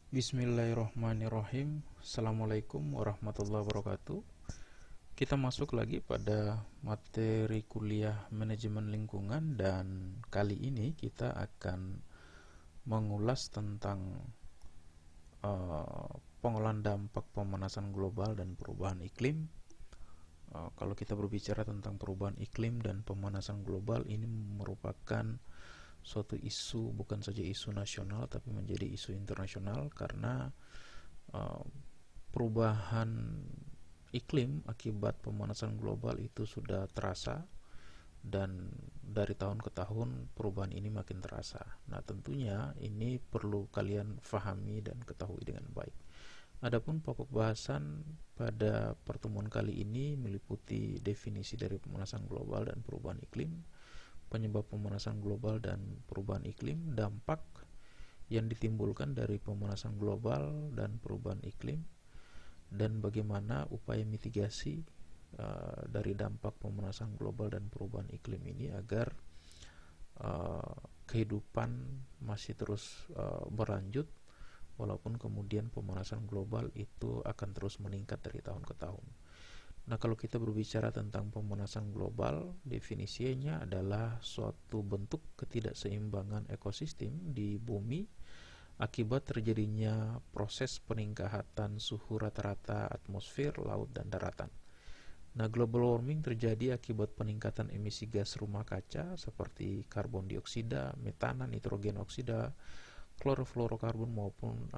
Bismillahirrahmanirrahim. Assalamualaikum warahmatullahi wabarakatuh. Kita masuk lagi pada materi kuliah manajemen lingkungan, dan kali ini kita akan mengulas tentang pengolahan dampak pemanasan global dan perubahan iklim. Kalau kita berbicara tentang perubahan iklim dan pemanasan global, ini merupakan suatu isu, bukan saja isu nasional tapi menjadi isu internasional, karena uh, perubahan iklim akibat pemanasan global itu sudah terasa, dan dari tahun ke tahun perubahan ini makin terasa. Nah, tentunya ini perlu kalian fahami dan ketahui dengan baik. Adapun pokok bahasan pada pertemuan kali ini meliputi definisi dari pemanasan global dan perubahan iklim, penyebab pemanasan global dan perubahan iklim, dampak yang ditimbulkan dari pemanasan global dan perubahan iklim, dan bagaimana upaya mitigasi dari dampak pemanasan global dan perubahan iklim ini agar kehidupan masih terus berlanjut walaupun kemudian pemanasan global itu akan terus meningkat dari tahun ke tahun. Nah, kalau kita berbicara tentang pemanasan global, definisinya adalah suatu bentuk ketidakseimbangan ekosistem di bumi akibat terjadinya proses peningkatan suhu rata-rata atmosfer, laut, dan daratan. Nah, global warming terjadi akibat peningkatan emisi gas rumah kaca seperti karbon dioksida, metana, nitrogen oksida, klorofluorokarbon maupun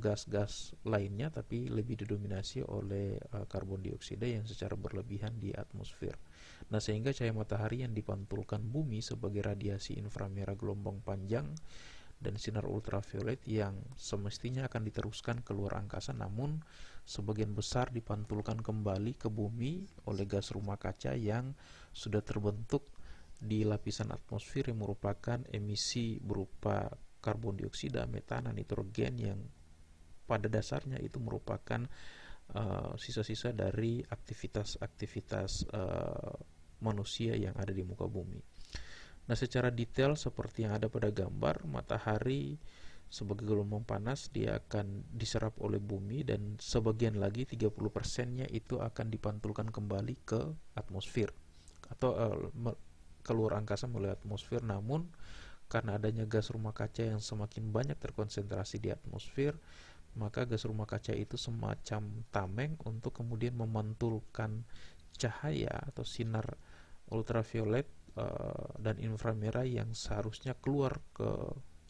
gas-gas lainnya, tapi lebih didominasi oleh karbon dioksida yang secara berlebihan di atmosfer. Nah, sehingga cahaya matahari yang dipantulkan bumi sebagai radiasi inframerah gelombang panjang dan sinar ultraviolet yang semestinya akan diteruskan ke luar angkasa, namun sebagian besar dipantulkan kembali ke bumi oleh gas rumah kaca yang sudah terbentuk di lapisan atmosfer, yang merupakan emisi berupa karbon dioksida, metana, nitrogen yang pada dasarnya itu merupakan sisa-sisa dari aktivitas-aktivitas manusia yang ada di muka bumi. Nah, secara detail seperti yang ada pada gambar, matahari sebagai gelombang panas dia akan diserap oleh bumi, dan sebagian lagi 30%-nya itu akan dipantulkan kembali ke atmosfer atau keluar angkasa melalui atmosfer. Namun karena adanya gas rumah kaca yang semakin banyak terkonsentrasi di atmosfer, maka gas rumah kaca itu semacam tameng untuk kemudian memantulkan cahaya atau sinar ultraviolet dan inframerah yang seharusnya keluar ke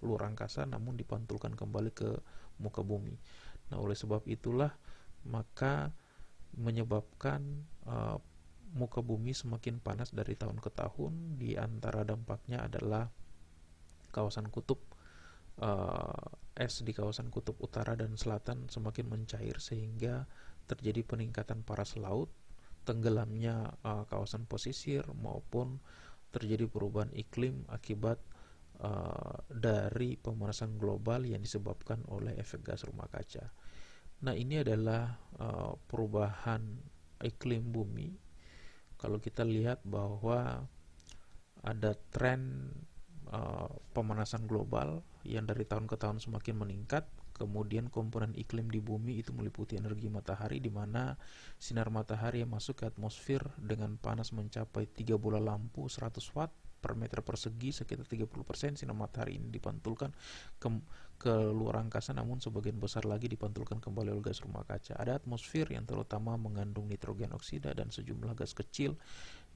luar angkasa namun dipantulkan kembali ke muka bumi. Nah, oleh sebab itulah maka menyebabkan muka bumi semakin panas dari tahun ke tahun. Di antara dampaknya adalah kawasan kutub, es di kawasan kutub utara dan selatan semakin mencair sehingga terjadi peningkatan paras laut, tenggelamnya kawasan pesisir, maupun terjadi perubahan iklim akibat dari pemanasan global yang disebabkan oleh efek gas rumah kaca. Nah, ini adalah perubahan iklim bumi. Kalau kita lihat bahwa ada tren pemanasan global yang dari tahun ke tahun semakin meningkat. Kemudian komponen iklim di bumi itu meliputi energi matahari, di mana sinar matahari yang masuk ke atmosfer dengan panas mencapai 3 bola lampu 100 watt per meter persegi. Sekitar 30% sinar matahari ini dipantulkan ke luar angkasa, namun sebagian besar lagi dipantulkan kembali oleh gas rumah kaca. Ada atmosfer yang terutama mengandung nitrogen oksida dan sejumlah gas kecil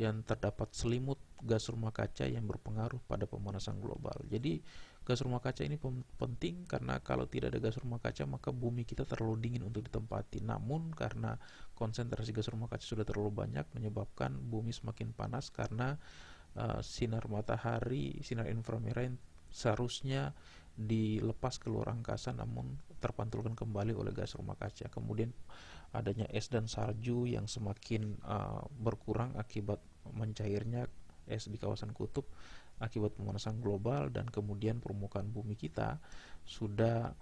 yang terdapat selimut gas rumah kaca yang berpengaruh pada pemanasan global. Jadi gas rumah kaca ini penting karena kalau tidak ada gas rumah kaca maka bumi kita terlalu dingin untuk ditempati. Namun karena konsentrasi gas rumah kaca sudah terlalu banyak menyebabkan bumi semakin panas karena sinar matahari, sinar inframerah yang seharusnya dilepas ke luar angkasa namun terpantulkan kembali oleh gas rumah kaca. Kemudian adanya es dan salju yang semakin berkurang akibat mencairnya es di kawasan kutub akibat pemanasan global, dan kemudian permukaan bumi kita sudah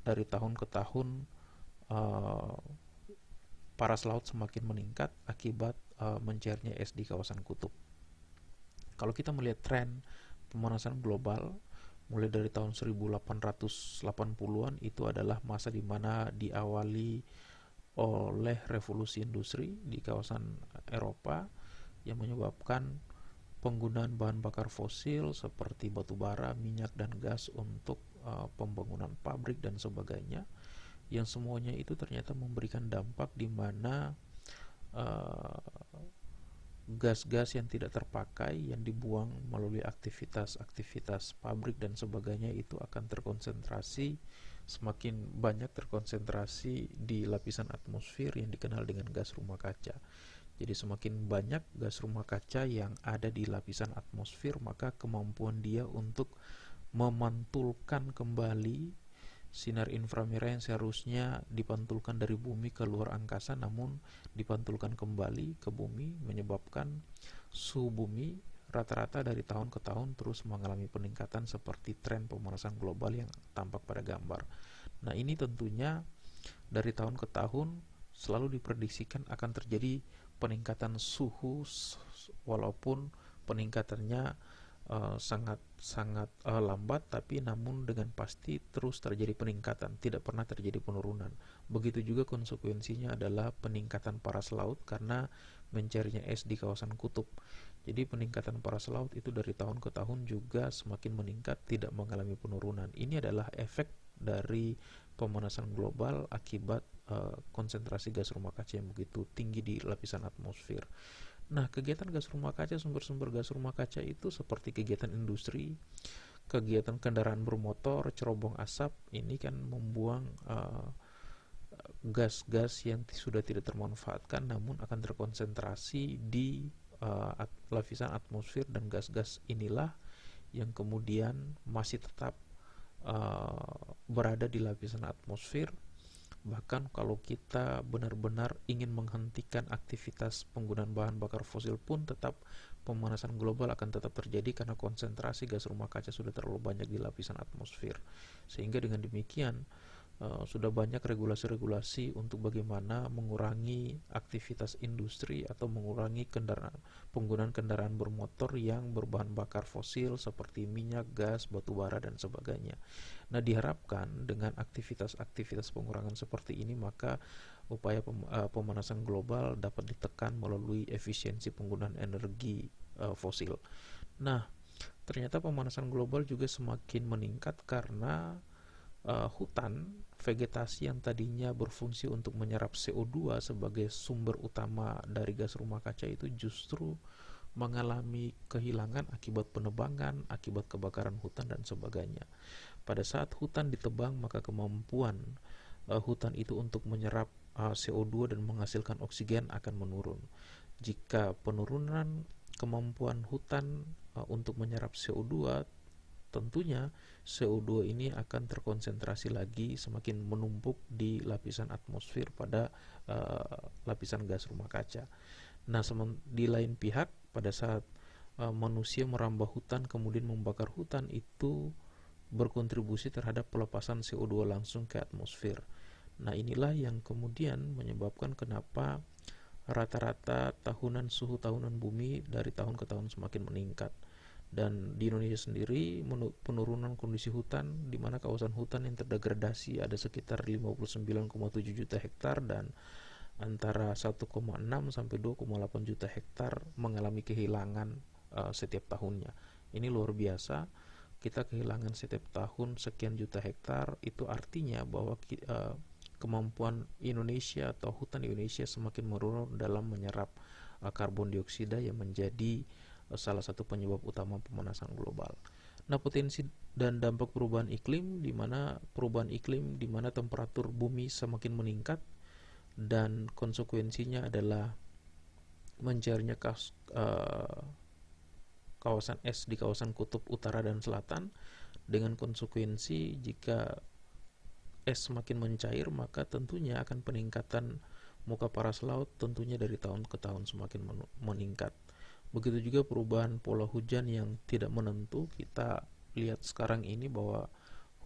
dari tahun ke tahun paras laut semakin meningkat akibat mencairnya es di kawasan kutub. Kalau kita melihat tren pemanasan global, mulai dari tahun 1880-an itu adalah masa di mana diawali oleh revolusi industri di kawasan Eropa yang menyebabkan penggunaan bahan bakar fosil seperti batu bara, minyak, dan gas untuk pembangunan pabrik dan sebagainya, yang semuanya itu ternyata memberikan dampak di mana uh, gas-gas yang tidak terpakai yang dibuang melalui aktivitas-aktivitas pabrik dan sebagainya itu akan terkonsentrasi, semakin banyak terkonsentrasi di lapisan atmosfer yang dikenal dengan gas rumah kaca. Jadi semakin banyak gas rumah kaca yang ada di lapisan atmosfer, maka kemampuan dia untuk memantulkan kembali sinar inframerah yang seharusnya dipantulkan dari bumi ke luar angkasa namun dipantulkan kembali ke bumi, menyebabkan suhu bumi rata-rata dari tahun ke tahun terus mengalami peningkatan seperti tren pemanasan global yang tampak pada gambar. Nah, ini tentunya dari tahun ke tahun selalu diprediksikan akan terjadi peningkatan suhu, walaupun peningkatannya sangat lambat, tapi namun dengan pasti terus terjadi peningkatan, tidak pernah terjadi penurunan. Begitu juga konsekuensinya adalah peningkatan paras laut karena mencarinya es di kawasan kutub. Jadi peningkatan paras laut itu dari tahun ke tahun juga semakin meningkat, tidak mengalami penurunan. Ini adalah efek dari pemanasan global akibat konsentrasi gas rumah kaca yang begitu tinggi di lapisan atmosfer. Nah, kegiatan gas rumah kaca, sumber-sumber gas rumah kaca itu seperti kegiatan industri, kegiatan kendaraan bermotor, cerobong asap, ini kan membuang gas-gas yang sudah tidak termanfaatkan namun akan terkonsentrasi di lapisan atmosfer, dan gas-gas inilah yang kemudian masih tetap berada di lapisan atmosfer. Bahkan kalau kita benar-benar ingin menghentikan aktivitas penggunaan bahan bakar fosil pun tetap pemanasan global akan tetap terjadi karena konsentrasi gas rumah kaca sudah terlalu banyak di lapisan atmosfer. Sehingga dengan demikian sudah banyak regulasi-regulasi untuk bagaimana mengurangi aktivitas industri atau mengurangi penggunaan kendaraan bermotor yang berbahan bakar fosil seperti minyak, gas, batu bara, dan sebagainya. Nah, diharapkan dengan aktivitas-aktivitas pengurangan seperti ini maka upaya pemanasan global dapat ditekan melalui efisiensi penggunaan energi fosil. Nah, ternyata pemanasan global juga semakin meningkat karena hutan vegetasi yang tadinya berfungsi untuk menyerap CO2 sebagai sumber utama dari gas rumah kaca itu justru mengalami kehilangan akibat penebangan, akibat kebakaran hutan, dan sebagainya. Pada saat hutan ditebang, maka kemampuan hutan itu untuk menyerap CO2 dan menghasilkan oksigen akan menurun. Jika penurunan kemampuan hutan untuk menyerap CO2, tentunya CO2 ini akan terkonsentrasi lagi, semakin menumpuk di lapisan atmosfer pada lapisan gas rumah kaca. Nah, di lain pihak, pada saat manusia merambah hutan kemudian membakar hutan, itu berkontribusi terhadap pelepasan CO2 langsung ke atmosfer. Nah, inilah yang kemudian menyebabkan kenapa rata-rata suhu tahunan bumi dari tahun ke tahun semakin meningkat. Dan di Indonesia sendiri penurunan kondisi hutan, di mana kawasan hutan yang terdegradasi ada sekitar 59,7 juta hektar dan antara 1,6 sampai 2,8 juta hektar mengalami kehilangan setiap tahunnya. Ini luar biasa. Kita kehilangan setiap tahun sekian juta hektar, itu artinya bahwa kemampuan Indonesia atau hutan Indonesia semakin menurun dalam menyerap karbon dioksida yang menjadi salah satu penyebab utama pemanasan global. Nah, potensi dan dampak perubahan iklim, di mana temperatur bumi semakin meningkat dan konsekuensinya adalah mencairnya kawasan es di kawasan kutub utara dan selatan, dengan konsekuensi jika es semakin mencair maka tentunya akan peningkatan muka paras laut tentunya dari tahun ke tahun semakin meningkat. Begitu juga perubahan pola hujan yang tidak menentu. Kita lihat sekarang ini bahwa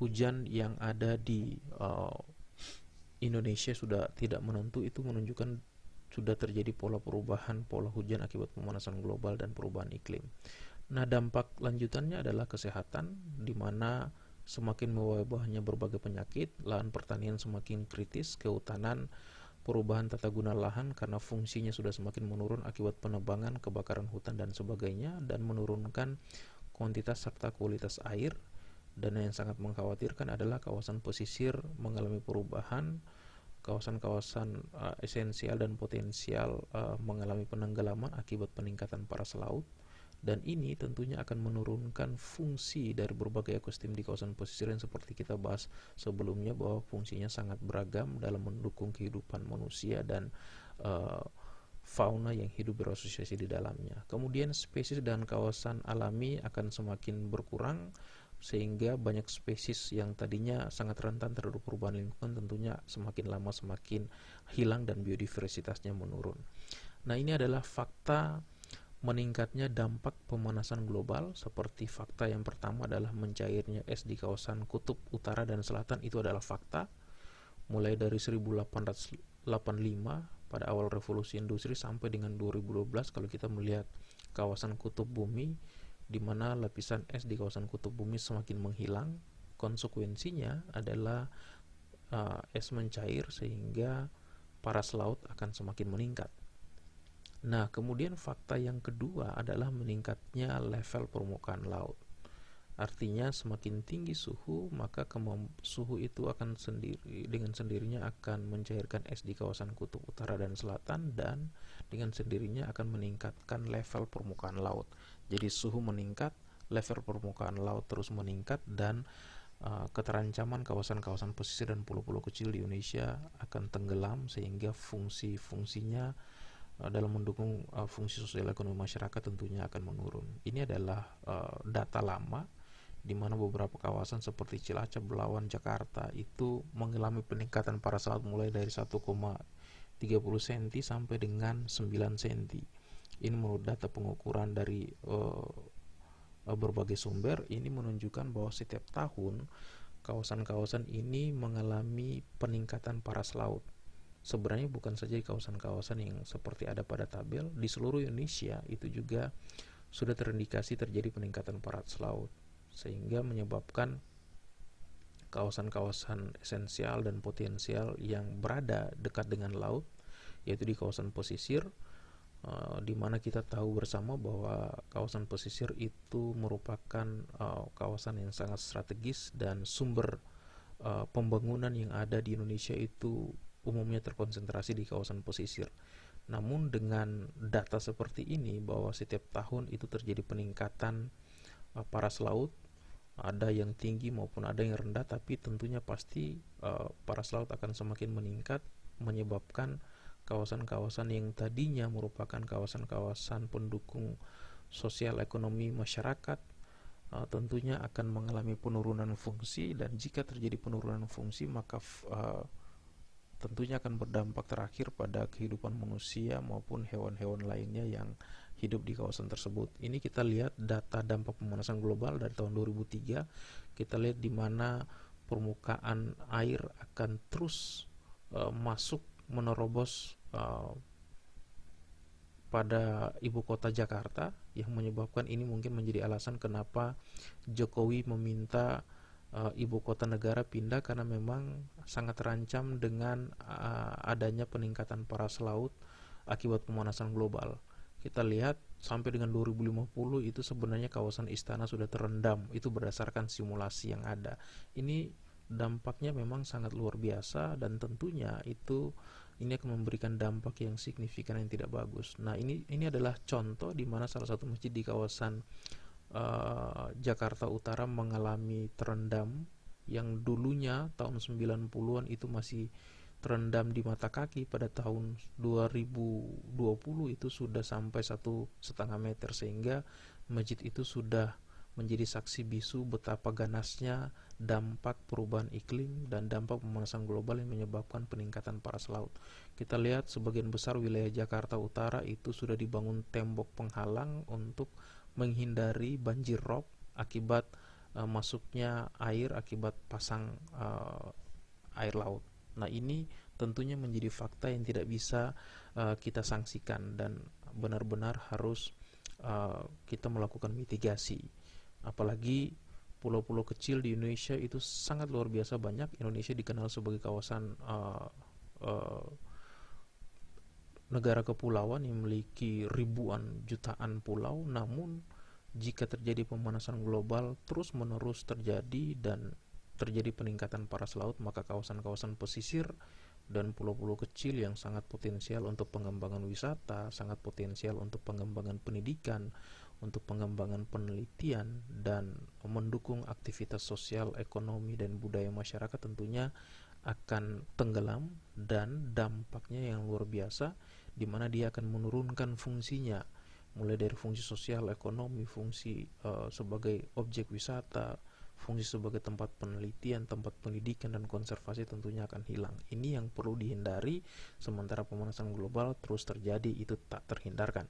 hujan yang ada di Indonesia sudah tidak menentu, itu menunjukkan sudah terjadi perubahan pola hujan akibat pemanasan global dan perubahan iklim. Nah, dampak lanjutannya adalah kesehatan, di mana semakin mewabahnya berbagai penyakit, lahan pertanian semakin kritis, kehutanan, perubahan tata guna lahan karena fungsinya sudah semakin menurun akibat penebangan, kebakaran hutan dan sebagainya, dan menurunkan kuantitas serta kualitas air. Dan yang sangat mengkhawatirkan adalah kawasan pesisir mengalami perubahan, kawasan-kawasan esensial dan potensial mengalami penenggelaman akibat peningkatan paras laut, dan ini tentunya akan menurunkan fungsi dari berbagai ekosistem di kawasan pesisir yang seperti kita bahas sebelumnya, bahwa fungsinya sangat beragam dalam mendukung kehidupan manusia dan uh, fauna yang hidup berasosiasi di dalamnya. Kemudian spesies dan kawasan alami akan semakin berkurang, sehingga banyak spesies yang tadinya sangat rentan terhadap perubahan lingkungan tentunya semakin lama semakin hilang dan biodiversitasnya menurun. Nah, ini adalah fakta meningkatnya dampak pemanasan global. Seperti fakta yang pertama adalah mencairnya es di kawasan kutub utara dan selatan, itu adalah fakta. Mulai dari 1885 pada awal revolusi industri sampai dengan 2012, kalau kita melihat kawasan kutub bumi, di mana lapisan es di kawasan kutub bumi semakin menghilang, konsekuensinya adalah es mencair sehingga paras laut akan semakin meningkat. Nah, kemudian fakta yang kedua adalah meningkatnya level permukaan laut. Artinya semakin tinggi suhu, maka suhu itu akan dengan sendirinya akan mencairkan es di kawasan kutub utara dan selatan, dan dengan sendirinya akan meningkatkan level permukaan laut. Jadi suhu meningkat, level permukaan laut terus meningkat, dan keterancaman kawasan-kawasan pesisir dan pulau-pulau kecil di Indonesia akan tenggelam, sehingga fungsi-fungsinya dalam mendukung fungsi sosial ekonomi masyarakat tentunya akan menurun. Ini adalah data lama, di mana beberapa kawasan seperti Cilacap, Belawan, Jakarta itu mengalami peningkatan paras laut mulai dari 1,30 cm sampai dengan 9 cm. Ini menurut data pengukuran dari berbagai sumber. Ini menunjukkan bahwa setiap tahun kawasan-kawasan ini mengalami peningkatan paras laut. Sebenarnya bukan saja di kawasan-kawasan yang seperti ada pada tabel, di seluruh Indonesia itu juga sudah terindikasi terjadi peningkatan paras laut, sehingga menyebabkan kawasan-kawasan esensial dan potensial yang berada dekat dengan laut, yaitu di kawasan pesisir, di mana kita tahu bersama bahwa kawasan pesisir itu merupakan kawasan yang sangat strategis, dan sumber pembangunan yang ada di Indonesia itu umumnya terkonsentrasi di kawasan pesisir. Namun dengan data seperti ini, bahwa setiap tahun itu terjadi peningkatan paras laut, ada yang tinggi maupun ada yang rendah, tapi tentunya pasti paras laut akan semakin meningkat, menyebabkan kawasan-kawasan yang tadinya merupakan kawasan-kawasan pendukung sosial ekonomi masyarakat tentunya akan mengalami penurunan fungsi, dan jika terjadi penurunan fungsi maka tentunya akan berdampak terakhir pada kehidupan manusia maupun hewan-hewan lainnya yang hidup di kawasan tersebut. Ini kita lihat data dampak pemanasan global dari tahun 2003. Kita lihat di mana permukaan air akan terus masuk menerobos pada ibu kota Jakarta, yang menyebabkan ini mungkin menjadi alasan kenapa Jokowi meminta ibu kota negara pindah, karena memang sangat terancam dengan adanya peningkatan paras laut akibat pemanasan global. Kita lihat sampai dengan 2050 itu sebenarnya kawasan istana sudah terendam, itu berdasarkan simulasi yang ada. Ini dampaknya memang sangat luar biasa, dan tentunya ini akan memberikan dampak yang signifikan yang tidak bagus. Nah, ini adalah contoh di mana salah satu masjid di kawasan Jakarta Utara mengalami terendam, yang dulunya tahun 90-an itu masih terendam di mata kaki, pada tahun 2020 itu sudah sampai 1,5 meter, sehingga masjid itu sudah menjadi saksi bisu betapa ganasnya dampak perubahan iklim dan dampak pemanasan global yang menyebabkan peningkatan paras laut. Kita lihat sebagian besar wilayah Jakarta Utara itu sudah dibangun tembok penghalang untuk menghindari banjir rob akibat masuknya air akibat pasang air laut. Nah, ini tentunya menjadi fakta yang tidak bisa kita sanksikan, dan benar-benar harus kita melakukan mitigasi. Apalagi pulau-pulau kecil di Indonesia itu sangat luar biasa banyak. Indonesia dikenal sebagai kawasan uh, negara kepulauan yang memiliki ribuan jutaan pulau. Namun jika terjadi pemanasan global terus-menerus terjadi dan terjadi peningkatan paras laut, maka kawasan-kawasan pesisir dan pulau-pulau kecil yang sangat potensial untuk pengembangan wisata, sangat potensial untuk pengembangan pendidikan, untuk pengembangan penelitian, dan mendukung aktivitas sosial, ekonomi, dan budaya masyarakat tentunya akan tenggelam, dan dampaknya yang luar biasa di mana dia akan menurunkan fungsinya, mulai dari fungsi sosial, ekonomi, fungsi sebagai objek wisata, fungsi sebagai tempat penelitian, tempat pendidikan, dan konservasi tentunya akan hilang. Ini yang perlu dihindari sementara pemanasan global terus terjadi, itu tak terhindarkan.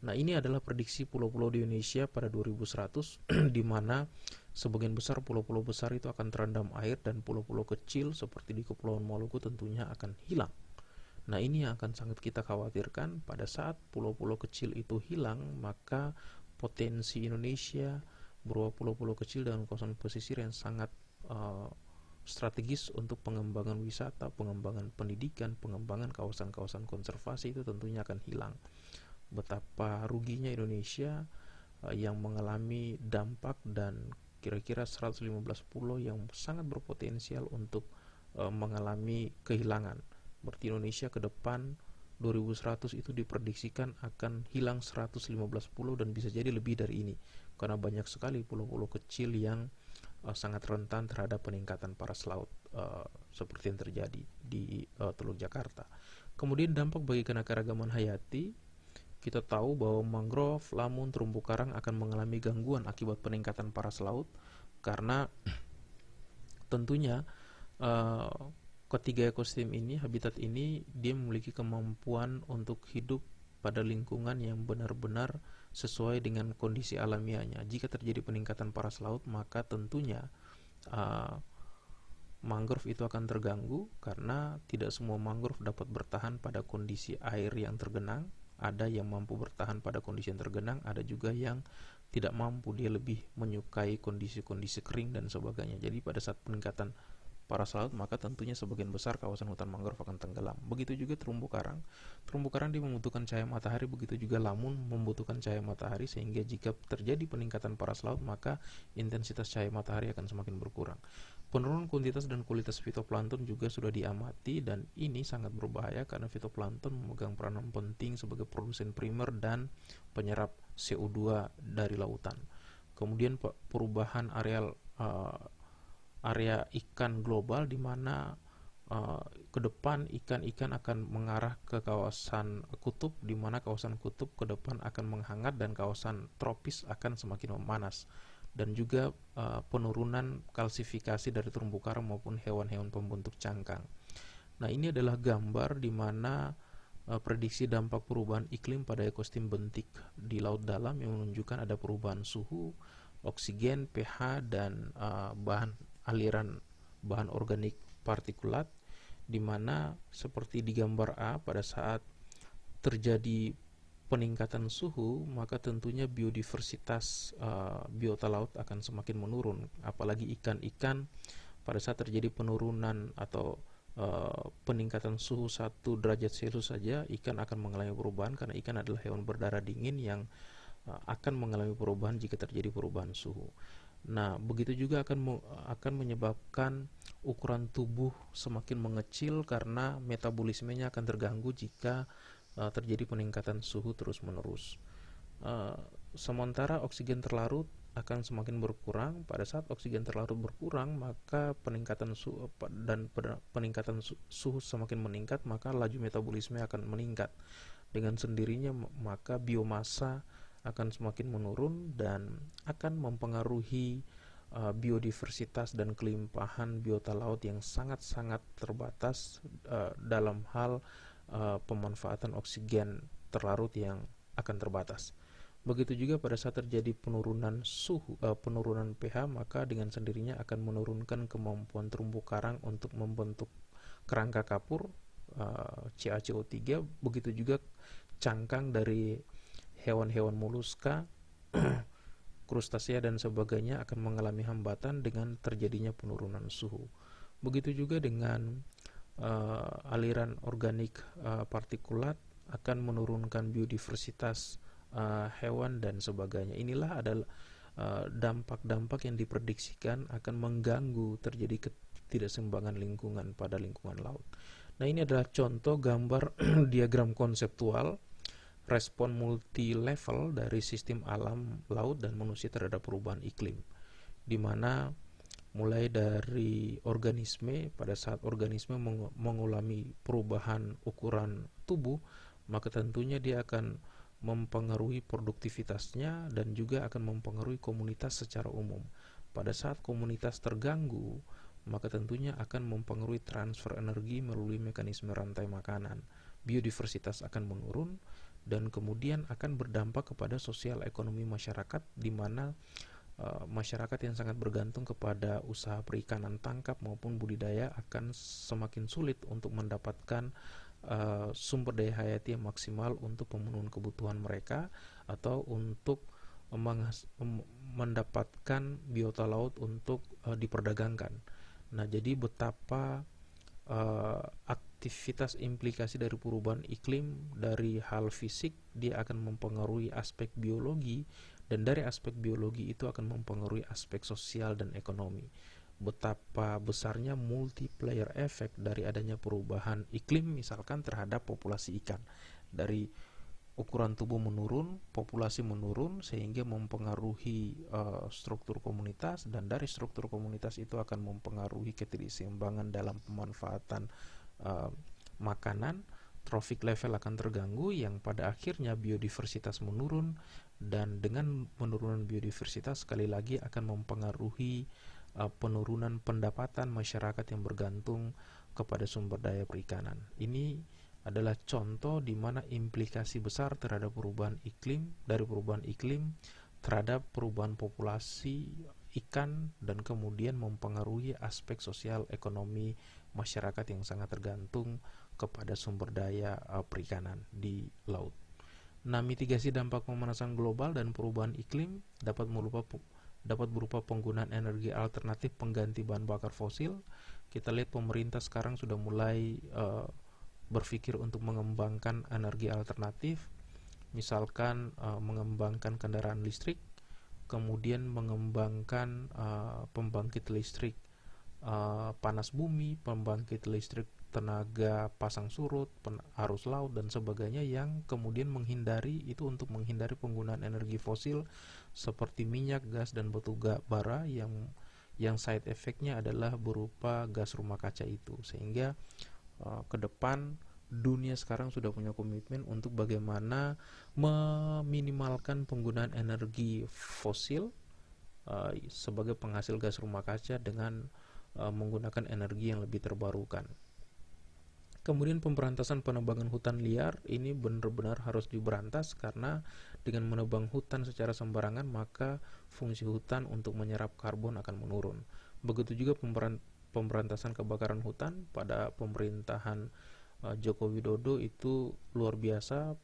Nah, ini adalah prediksi pulau-pulau di Indonesia pada 2100 di mana sebagian besar pulau-pulau besar itu akan terendam air dan pulau-pulau kecil seperti di Kepulauan Maluku tentunya akan hilang. Nah, ini yang akan sangat kita khawatirkan. Pada saat pulau-pulau kecil itu hilang, maka potensi Indonesia berupa pulau-pulau kecil dan kawasan pesisir yang sangat uh, strategis untuk pengembangan wisata, pengembangan pendidikan, pengembangan kawasan-kawasan konservasi itu tentunya akan hilang. Betapa ruginya Indonesia yang mengalami dampak, dan kira-kira 115 pulau yang sangat berpotensial untuk mengalami kehilangan. Berarti Indonesia ke depan 2100 itu diprediksikan akan hilang 115 pulau dan bisa jadi lebih dari ini karena banyak sekali pulau-pulau kecil yang sangat rentan terhadap peningkatan paras laut seperti yang terjadi di Teluk Jakarta. Kemudian dampak bagi keanekaragaman hayati, kita tahu bahwa mangrove, lamun, terumbu karang akan mengalami gangguan akibat peningkatan paras laut karena tentunya uh, ketiga ekosistem ini, habitat ini, dia memiliki kemampuan untuk hidup pada lingkungan yang benar-benar sesuai dengan kondisi alamiahnya. Jika terjadi peningkatan paras laut, maka tentunya uh, mangrove itu akan terganggu karena tidak semua mangrove dapat bertahan pada kondisi air yang tergenang. Ada yang mampu bertahan pada kondisi yang tergenang, ada juga yang tidak mampu, dia lebih menyukai kondisi-kondisi kering dan sebagainya. Jadi pada saat peningkatan paras laut, maka tentunya sebagian besar kawasan hutan mangrove akan tenggelam. Begitu juga terumbu karang. Terumbu karang dia membutuhkan cahaya matahari, begitu juga lamun membutuhkan cahaya matahari, sehingga jika terjadi peningkatan paras laut, maka intensitas cahaya matahari akan semakin berkurang. Penurunan kuantitas dan kualitas fitoplankton juga sudah diamati, dan ini sangat berbahaya karena fitoplankton memegang peranan penting sebagai produsen primer dan penyerap CO2 dari lautan. Kemudian perubahan area ikan global di mana ke depan ikan-ikan akan mengarah ke kawasan kutub, di mana kawasan kutub ke depan akan menghangat dan kawasan tropis akan semakin memanas, dan juga penurunan kalsifikasi dari terumbu karang maupun hewan-hewan pembentuk cangkang. Nah, ini adalah gambar di mana prediksi dampak perubahan iklim pada ekosistem bentik di laut dalam yang menunjukkan ada perubahan suhu, oksigen, pH, dan bahan aliran bahan organik partikulat, di mana seperti di gambar A, pada saat terjadi peningkatan suhu, maka tentunya biodiversitas biota laut akan semakin menurun. Apalagi ikan-ikan, pada saat terjadi penurunan atau peningkatan suhu 1 derajat Celcius saja, ikan akan mengalami perubahan karena ikan adalah hewan berdarah dingin yang akan mengalami perubahan jika terjadi perubahan suhu. Nah, begitu juga akan menyebabkan ukuran tubuh semakin mengecil karena metabolismenya akan terganggu jika terjadi peningkatan suhu terus-menerus. Uh, Sementara oksigen terlarut akan semakin berkurang. Pada saat oksigen terlarut berkurang, maka peningkatan suhu semakin meningkat, maka laju metabolisme akan meningkat. Dengan sendirinya maka biomasa akan semakin menurun dan akan mempengaruhi biodiversitas dan kelimpahan biota laut yang sangat-sangat terbatas dalam hal pemanfaatan oksigen terlarut yang akan terbatas. Begitu juga pada saat terjadi penurunan penurunan pH, maka dengan sendirinya akan menurunkan kemampuan terumbu karang untuk membentuk kerangka kapur CaCO3. Begitu juga cangkang dari hewan-hewan moluska, krustasea dan sebagainya akan mengalami hambatan dengan terjadinya penurunan suhu. Begitu juga dengan aliran organik partikulat akan menurunkan biodiversitas hewan dan sebagainya. Inilah adalah dampak-dampak yang diprediksikan akan mengganggu terjadi ketidakseimbangan lingkungan pada lingkungan laut. Nah, ini adalah contoh gambar diagram konseptual respon multi level dari sistem alam laut dan manusia terhadap perubahan iklim, di mana mulai dari organisme, pada saat organisme mengalami perubahan ukuran tubuh, maka tentunya dia akan mempengaruhi produktivitasnya dan juga akan mempengaruhi komunitas secara umum. Pada saat komunitas terganggu, maka tentunya akan mempengaruhi transfer energi melalui mekanisme rantai makanan. Biodiversitas akan menurun dan kemudian akan berdampak kepada sosial ekonomi masyarakat, di mana masyarakat yang sangat bergantung kepada usaha perikanan tangkap maupun budidaya akan semakin sulit untuk mendapatkan sumber daya hayati yang maksimal untuk pemenuhan kebutuhan mereka atau untuk mendapatkan biota laut untuk diperdagangkan. Nah, jadi betapa aktivitas implikasi dari perubahan iklim dari hal fisik, dia akan mempengaruhi aspek biologi, dan dari aspek biologi itu akan mempengaruhi aspek sosial dan ekonomi. Betapa besarnya multiplier effect dari adanya perubahan iklim misalkan terhadap populasi ikan. Dari ukuran tubuh menurun, populasi menurun, sehingga mempengaruhi struktur komunitas, dan dari struktur komunitas itu akan mempengaruhi ketidakseimbangan dalam pemanfaatan makanan. Trophic level akan terganggu yang pada akhirnya biodiversitas menurun, dan dengan penurunan biodiversitas sekali lagi akan mempengaruhi penurunan pendapatan masyarakat yang bergantung kepada sumber daya perikanan. Ini adalah contoh di mana implikasi besar terhadap perubahan iklim, dari perubahan iklim terhadap perubahan populasi ikan, dan kemudian mempengaruhi aspek sosial ekonomi masyarakat yang sangat tergantung kepada sumber daya perikanan di laut. Nah, mitigasi dampak pemanasan global dan perubahan iklim dapat berupa penggunaan energi alternatif pengganti bahan bakar fosil. Kita lihat pemerintah sekarang sudah mulai berpikir untuk mengembangkan energi alternatif, misalkan mengembangkan kendaraan listrik, kemudian mengembangkan pembangkit listrik panas bumi, pembangkit listrik tenaga pasang surut, arus laut dan sebagainya, yang kemudian menghindari penggunaan energi fosil seperti minyak, gas dan batu bara yang side effect-nya adalah berupa gas rumah kaca itu. Sehingga ke depan dunia sekarang sudah punya komitmen untuk bagaimana meminimalkan penggunaan energi fosil sebagai penghasil gas rumah kaca dengan menggunakan energi yang lebih terbarukan. Kemudian pemberantasan penebangan hutan liar ini benar-benar harus diberantas, karena dengan menebang hutan secara sembarangan maka fungsi hutan untuk menyerap karbon akan menurun. Begitu juga pemberantasan kebakaran hutan pada pemerintahan Joko Widodo itu luar biasa.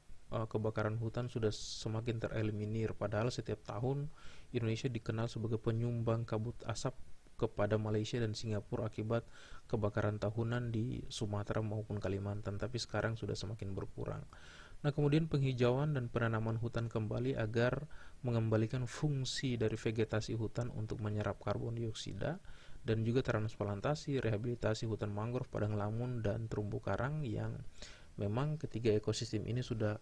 Kebakaran hutan sudah semakin tereliminir, padahal setiap tahun Indonesia dikenal sebagai penyumbang kabut asap kepada Malaysia dan Singapura akibat kebakaran tahunan di Sumatera maupun Kalimantan, tapi sekarang sudah semakin berkurang. Nah, kemudian penghijauan dan penanaman hutan kembali agar mengembalikan fungsi dari vegetasi hutan untuk menyerap karbon dioksida, dan juga transplantasi, rehabilitasi hutan mangrove, padang lamun, dan terumbu karang, yang memang ketiga ekosistem ini sudah,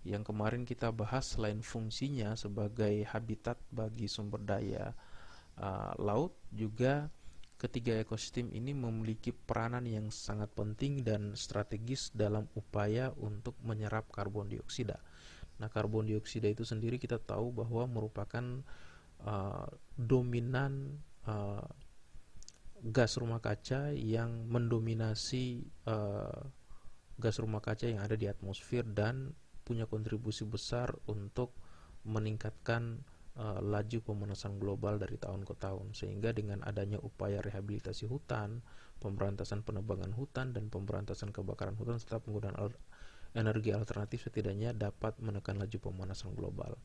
yang kemarin kita bahas, selain fungsinya sebagai habitat bagi sumber daya laut, juga ketiga ekosistem ini memiliki peranan yang sangat penting dan strategis dalam upaya untuk menyerap karbon dioksida. Nah, karbon dioksida itu sendiri kita tahu bahwa merupakan dominan gas rumah kaca yang mendominasi gas rumah kaca yang ada di atmosfer dan punya kontribusi besar untuk meningkatkan laju pemanasan global dari tahun ke tahun. Sehingga dengan adanya upaya rehabilitasi hutan, pemberantasan penebangan hutan, dan pemberantasan kebakaran hutan serta penggunaan energi alternatif setidaknya dapat menekan laju pemanasan global.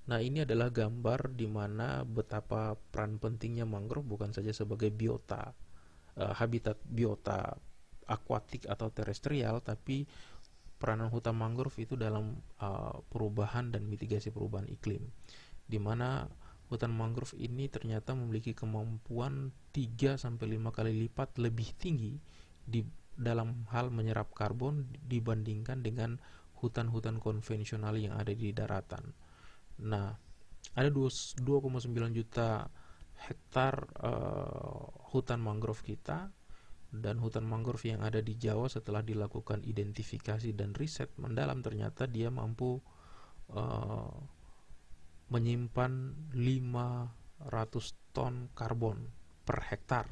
Nah, ini adalah gambar di mana betapa peran pentingnya mangrove bukan saja sebagai habitat biota akuatik atau terestrial, tapi peranan hutan mangrove itu dalam perubahan dan mitigasi perubahan iklim, di mana hutan mangrove ini ternyata memiliki kemampuan 3-5 kali lipat lebih tinggi dalam hal menyerap karbon dibandingkan dengan hutan-hutan konvensional yang ada di daratan. Nah, ada 2,9 juta hektar hutan mangrove kita, dan hutan mangrove yang ada di Jawa setelah dilakukan identifikasi dan riset mendalam ternyata dia mampu menyimpan 500 ton karbon per hektar.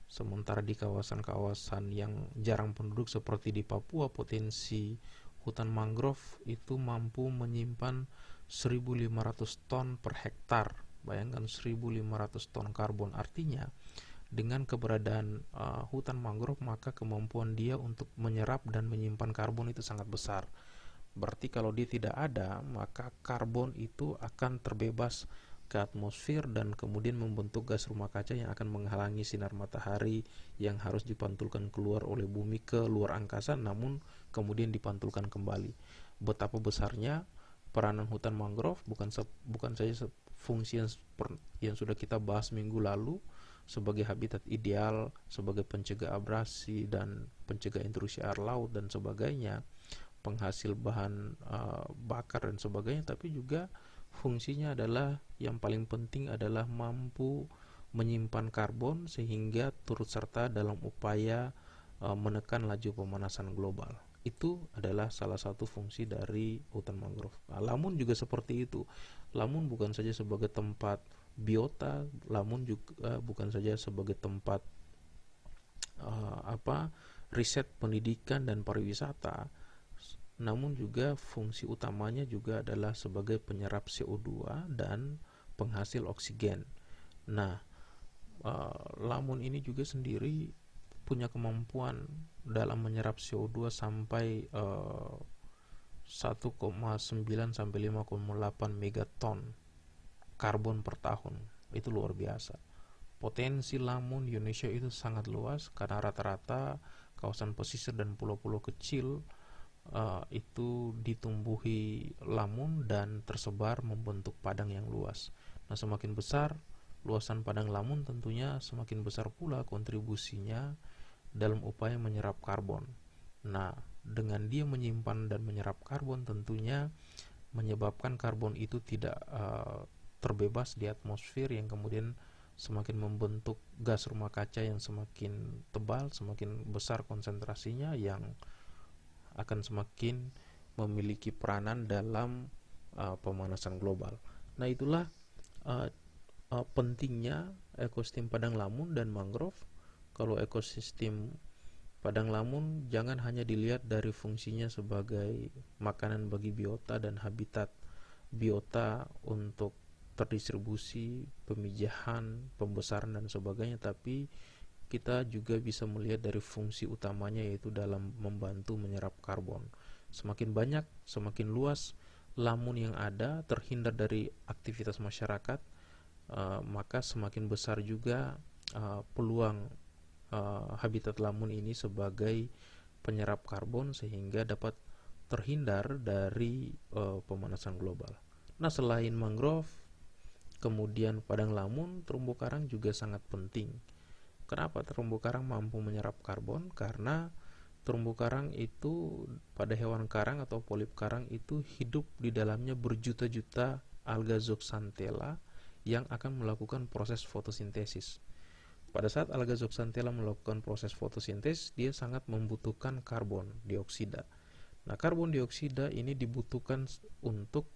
Sementara di kawasan-kawasan yang jarang penduduk seperti di Papua, potensi hutan mangrove itu mampu menyimpan 1.500 ton per hektar. Bayangkan 1.500 ton karbon. Artinya dengan keberadaan hutan mangrove, maka kemampuan dia untuk menyerap dan menyimpan karbon itu sangat besar. Berarti kalau dia tidak ada, maka karbon itu akan terbebas ke atmosfer dan kemudian membentuk gas rumah kaca yang akan menghalangi sinar matahari yang harus dipantulkan keluar oleh bumi ke luar angkasa, namun kemudian dipantulkan kembali. Betapa besarnya peranan hutan mangrove, bukan saja fungsi yang sudah kita bahas minggu lalu sebagai habitat ideal, sebagai pencegah abrasi dan pencegah intrusi air laut dan sebagainya, penghasil bahan bakar dan sebagainya, tapi juga fungsinya adalah yang paling penting adalah mampu menyimpan karbon sehingga turut serta dalam upaya menekan laju pemanasan global. Itu adalah salah satu fungsi dari hutan mangrove. Nah, Lamun juga seperti itu. Lamun bukan saja sebagai tempat biota, Lamun juga bukan saja sebagai tempat riset, pendidikan dan pariwisata, namun juga fungsi utamanya juga adalah sebagai penyerap CO2 dan penghasil oksigen. Nah, Lamun ini juga sendiri punya kemampuan dalam menyerap CO2 sampai 1,9 sampai 5,8 megaton karbon per tahun. Itu luar biasa. Potensi Lamun di Indonesia itu sangat luas karena rata-rata kawasan pesisir dan pulau-pulau kecil itu ditumbuhi lamun dan tersebar membentuk padang yang luas. Nah, semakin besar luasan padang lamun, tentunya semakin besar pula kontribusinya dalam upaya menyerap karbon. Nah, dengan dia menyimpan dan menyerap karbon, tentunya menyebabkan karbon itu tidak terbebas di atmosfer yang kemudian semakin membentuk gas rumah kaca yang semakin tebal, semakin besar konsentrasinya, yang akan semakin memiliki peranan dalam pemanasan global. Nah, itulah pentingnya ekosistem padang lamun dan mangrove. Kalau ekosistem padang lamun jangan hanya dilihat dari fungsinya sebagai makanan bagi biota dan habitat biota untuk terdistribusi, pemijahan, pembesaran dan sebagainya, tapi kita juga bisa melihat dari fungsi utamanya, yaitu dalam membantu menyerap karbon. Semakin banyak, semakin luas lamun yang ada, terhindar dari aktivitas masyarakat, maka semakin besar juga peluang habitat lamun ini sebagai penyerap karbon sehingga dapat terhindar dari pemanasan global. Nah, selain mangrove, kemudian padang lamun, terumbu karang juga sangat penting. Kenapa terumbu karang mampu menyerap karbon? Karena terumbu karang itu pada hewan karang atau polip karang itu hidup di dalamnya berjuta-juta alga zooxanthella yang akan melakukan proses fotosintesis. Pada saat alga zooxanthella melakukan proses fotosintesis, dia sangat membutuhkan karbon dioksida. Nah, karbon dioksida ini dibutuhkan untuk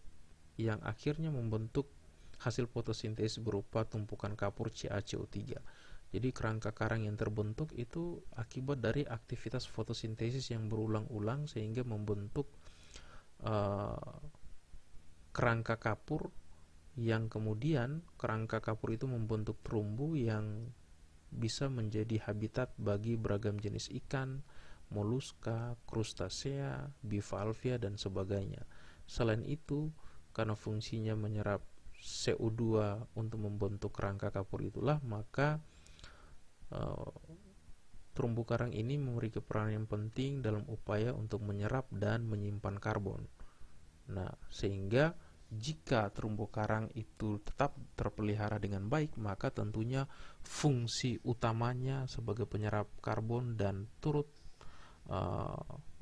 yang akhirnya membentuk hasil fotosintesis berupa tumpukan kapur CaCO3. Jadi kerangka karang yang terbentuk itu akibat dari aktivitas fotosintesis yang berulang-ulang sehingga membentuk kerangka kapur, yang kemudian kerangka kapur itu membentuk terumbu yang bisa menjadi habitat bagi beragam jenis ikan, moluska, krustasea, bivalvia, dan sebagainya. Selain itu, karena fungsinya menyerap CO2 untuk membentuk rangka kapur itulah, maka uh, terumbu karang ini memiliki peran yang penting dalam upaya untuk menyerap dan menyimpan karbon. Nah, sehingga jika terumbu karang itu tetap terpelihara dengan baik, maka tentunya fungsi utamanya sebagai penyerap karbon dan turut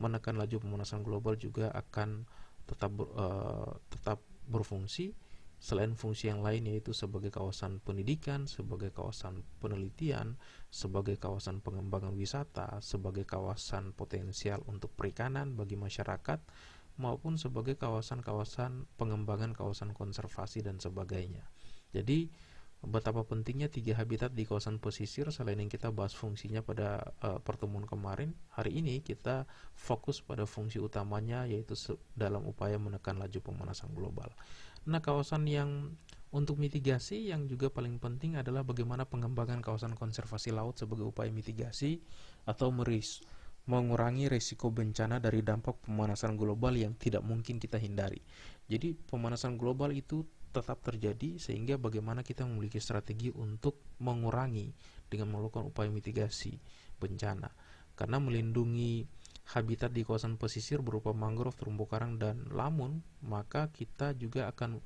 menekan laju pemanasan global juga akan tetap berfungsi. Selain fungsi yang lain, yaitu sebagai kawasan pendidikan, sebagai kawasan penelitian, sebagai kawasan pengembangan wisata, sebagai kawasan potensial untuk perikanan bagi masyarakat, maupun sebagai kawasan-kawasan pengembangan kawasan konservasi dan sebagainya. Jadi betapa pentingnya 3 habitat di kawasan pesisir. Selain yang kita bahas fungsinya pada pertemuan kemarin, hari ini kita fokus pada fungsi utamanya, yaitu dalam upaya menekan laju pemanasan global. Nah, kawasan yang untuk mitigasi yang juga paling penting adalah bagaimana pengembangan kawasan konservasi laut sebagai upaya mitigasi atau mengurangi risiko bencana dari dampak pemanasan global yang tidak mungkin kita hindari. Jadi pemanasan global itu tetap terjadi, sehingga bagaimana kita memiliki strategi untuk mengurangi dengan melakukan upaya mitigasi bencana. Karena melindungi habitat di kawasan pesisir berupa mangrove, terumbu karang, dan lamun, maka kita juga akan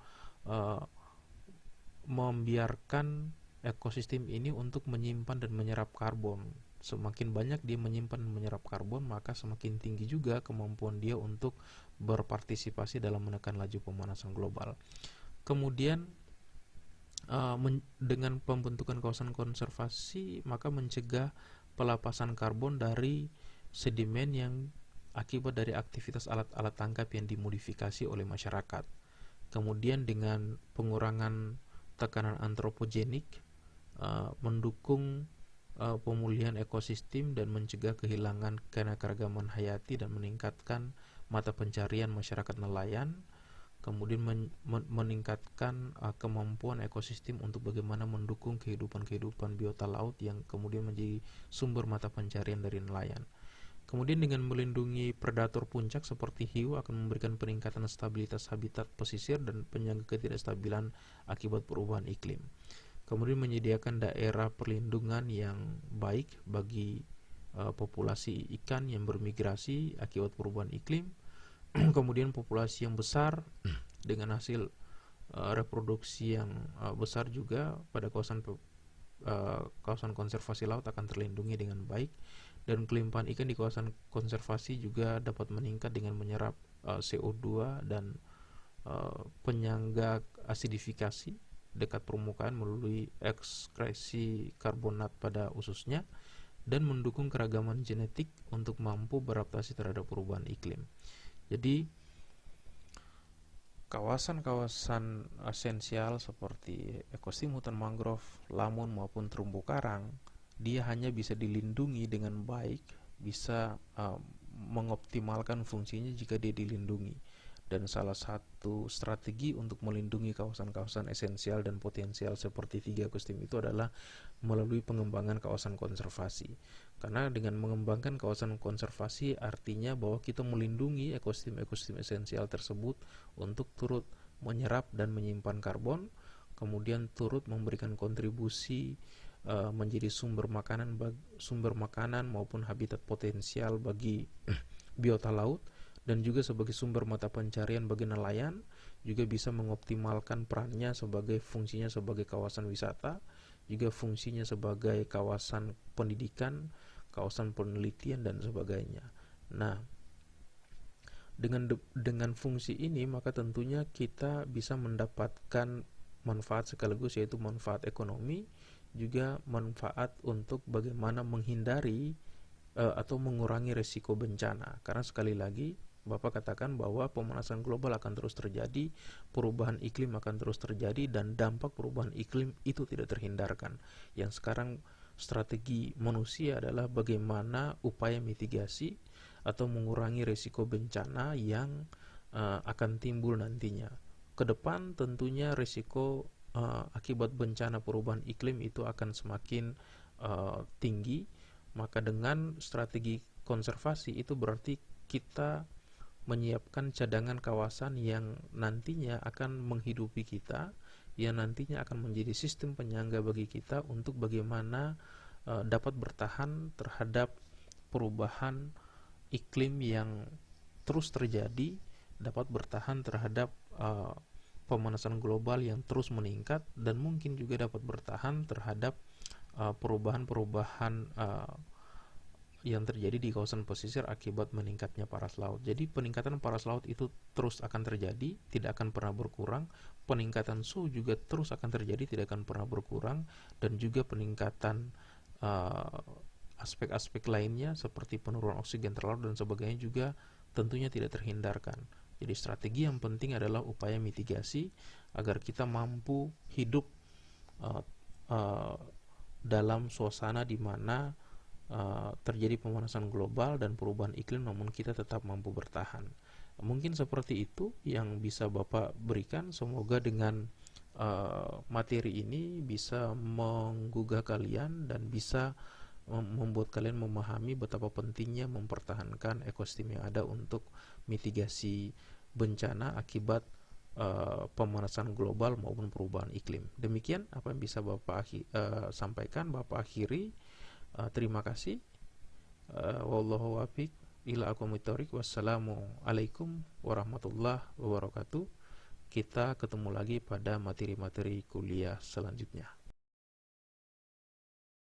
membiarkan ekosistem ini untuk menyimpan dan menyerap karbon. Semakin banyak dia menyimpan dan menyerap karbon, maka semakin tinggi juga kemampuan dia untuk berpartisipasi dalam menekan laju pemanasan global. Kemudian dengan pembentukan kawasan konservasi, maka mencegah pelepasan karbon dari sedimen yang akibat dari aktivitas alat-alat tangkap yang dimodifikasi oleh masyarakat. Kemudian dengan pengurangan tekanan antropogenik, mendukung pemulihan ekosistem dan mencegah kehilangan keanekaragaman hayati dan meningkatkan mata pencarian masyarakat nelayan. Kemudian meningkatkan kemampuan ekosistem untuk bagaimana mendukung kehidupan biota laut yang kemudian menjadi sumber mata pencarian dari nelayan. Kemudian dengan melindungi predator puncak seperti hiu akan memberikan peningkatan stabilitas habitat pesisir dan penyangga ketidakstabilan akibat perubahan iklim. Kemudian menyediakan daerah perlindungan yang baik bagi populasi ikan yang bermigrasi akibat perubahan iklim. Kemudian populasi yang besar dengan hasil reproduksi yang besar juga pada kawasan konservasi laut akan terlindungi dengan baik, dan kelimpahan ikan di kawasan konservasi juga dapat meningkat dengan menyerap CO2 dan penyangga asidifikasi dekat permukaan melalui ekskresi karbonat pada ususnya, dan mendukung keragaman genetik untuk mampu beradaptasi terhadap perubahan iklim. Jadi kawasan-kawasan esensial seperti ekosistem hutan mangrove, lamun maupun terumbu karang, dia hanya bisa dilindungi dengan baik, bisa mengoptimalkan fungsinya jika dia dilindungi. Dan salah satu strategi untuk melindungi kawasan-kawasan esensial dan potensial seperti 3 ekosistem itu adalah melalui pengembangan kawasan konservasi. Karena dengan mengembangkan kawasan konservasi artinya bahwa kita melindungi ekosistem-ekosistem esensial tersebut untuk turut menyerap dan menyimpan karbon, kemudian turut memberikan kontribusi menjadi sumber makanan maupun habitat potensial bagi biota laut, dan juga sebagai sumber mata pencarian bagi nelayan, juga bisa mengoptimalkan perannya sebagai fungsinya sebagai kawasan wisata, juga fungsinya sebagai kawasan pendidikan, kawasan penelitian, dan sebagainya. Nah, dengan fungsi ini maka tentunya kita bisa mendapatkan manfaat sekaligus, yaitu manfaat ekonomi, juga manfaat untuk bagaimana menghindari atau mengurangi risiko bencana. Karena sekali lagi Bapak katakan bahwa pemanasan global akan terus terjadi, perubahan iklim akan terus terjadi, dan dampak perubahan iklim itu tidak terhindarkan. Yang sekarang strategi manusia adalah bagaimana upaya mitigasi atau mengurangi risiko bencana yang akan timbul nantinya. Kedepan tentunya risiko akibat bencana perubahan iklim itu akan semakin tinggi, Maka dengan strategi konservasi itu berarti kita menyiapkan cadangan kawasan yang nantinya akan menghidupi kita, yang nantinya akan menjadi sistem penyangga bagi kita untuk bagaimana dapat bertahan terhadap perubahan iklim yang terus terjadi, dapat bertahan terhadap pemanasan global yang terus meningkat, dan mungkin juga dapat bertahan terhadap perubahan-perubahan yang terjadi di kawasan pesisir akibat meningkatnya paras laut. Jadi peningkatan paras laut itu terus akan terjadi, tidak akan pernah berkurang. Peningkatan suhu juga terus akan terjadi, tidak akan pernah berkurang. Dan juga peningkatan aspek-aspek lainnya seperti penurunan oksigen terlalu dan sebagainya juga tentunya tidak terhindarkan. Jadi strategi yang penting adalah upaya mitigasi agar kita mampu hidup dalam suasana di mana terjadi pemanasan global dan perubahan iklim, namun kita tetap mampu bertahan. Mungkin seperti itu yang bisa Bapak berikan. Semoga dengan materi ini bisa menggugah kalian dan bisa membuat kalian memahami betapa pentingnya mempertahankan ekosistem yang ada untuk mitigasi bencana akibat pemanasan global maupun perubahan iklim. Demikian apa yang bisa Bapak sampaikan. Bapak akhiri. Terima kasih. Wallahu wafiq ila aqwamit thoriq. Wassalamualaikum warahmatullahi wabarakatuh. Kita ketemu lagi pada materi-materi kuliah selanjutnya.